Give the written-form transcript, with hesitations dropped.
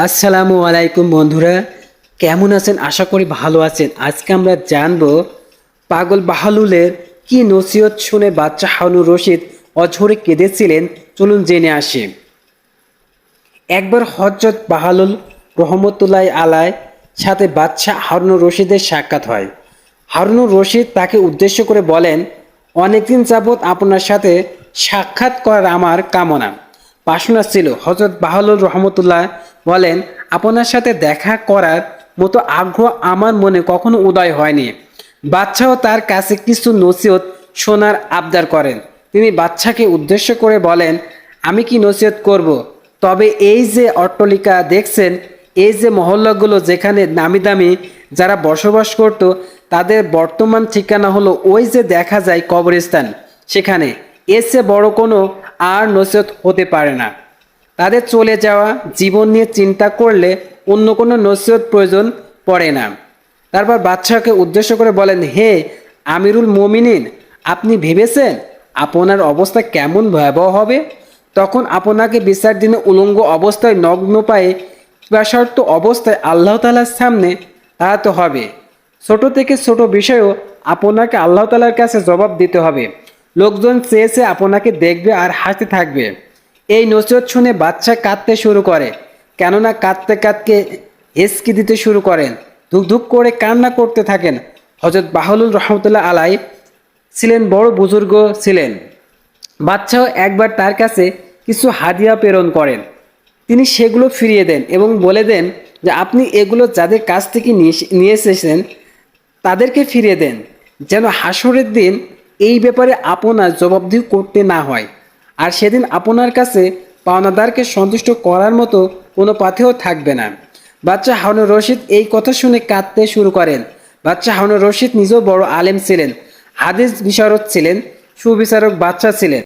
আসসালামু আলাইকুম বন্ধুরা, কেমন আছেন? আশা করি ভালো আছেন। আজকে আমরা জানবো পাগল বাহালুলের কি নসিহত শুনে বাচ্চা হারুনুর রশিদ অঝরে কেঁদেছিলেন। চলুন জেনে আসি। একবার হযরত বাহালুল রহমতুল্লাহ আলাই সাথে বাদশাহ হারুনুর রশিদের সাক্ষাৎ হয়। হারুনুর রশিদ তাকে উদ্দেশ্য করে বলেন, অনেকদিন যাবৎ আপনার সাথে সাক্ষাৎ করার আমার কামনা বাসনা ছিল। হযরত বাহালুল রহমতুল্লাহ বলেন, আপনার সাথে দেখা করার মতো আগ্রহ আমার মনে কখনো উদয় হয়নি। বাদশাহ তার কাছে কিছু নসিহত শোনার আবদার করেন। তিনি বাদশাকে উদ্দেশ্য করে বলেন, আমি কি নসিহত করব? তবে এই যে অট্টালিকা দেখছেন, এই যে মহল্লাগুলো যেখানে নামি দামি যারা বসবাস করত, তাদের বর্তমান ঠিকানা হলো ওই যে দেখা যায় কবরস্থান, সেখানে। এর চেয়ে বড় কোনো আর নসিহত হতে পারে না। তাদের চলে যাওয়া জীবন নিয়ে চিন্তা করলে অন্য কোনো নসিহত প্রয়োজন পড়ে না। তারপর বাদশাহকে উদ্দেশ্য করে বলেন, হে আমিরুল মুমিনিন, আপনি ভেবেছেন আপনার অবস্থা কেমন ভয়াবহ হবে? তখন আপনাকে বিচার দিনে উলঙ্গ অবস্থায় নগ্ন পায়ে কৃপাসর্ত অবস্থায় আল্লাহ তাআলার সামনে দাঁড়াতে হবে। ছোট থেকে ছোট বিষয়েও আপনাকে আল্লাহ তাআলার কাছে জবাব দিতে হবে। লোকজন চেয়ে চেয়ে আপনাকে দেখবে আর হাসতে থাকবে। এই নসিহত শুনে বাদশা কাঁদতে শুরু করে, কেননা কাঁদতে কাঁদতে হেঁচকি দিতে শুরু করেন, ধুক ধুক করে কান্না করতে থাকেন। হযরত বাহালুল রহমতুল্লাহ আলাই ছিলেন বড় বুজুর্গ ছিলেন। বাদশাহ একবার তার কাছে কিছু হাদিয়া প্রেরণ করেন। তিনি সেগুলো ফিরিয়ে দেন এবং বলে দেন যে আপনি এগুলো যাদের কাছ থেকে নিয়ে এসেছেন তাদেরকে ফিরিয়ে দেন, যেন হাসরের দিন এই ব্যাপারে আপনার জবাবদিহি করতে না হয়। আর সেদিন আপনার কাছে পাওনাদারকে সন্তুষ্ট করার মতো কোনো পাথেও থাকবে না। বাদশাহ হারুনুর রশিদ এই কথা শুনে কাঁদতে শুরু করেন। বাদশাহ হারুনুর রশিদ নিজেও বড় আলেম ছিলেন, হাদিস বিশারদ ছিলেন, সুবিচারক বাদশাহ ছিলেন।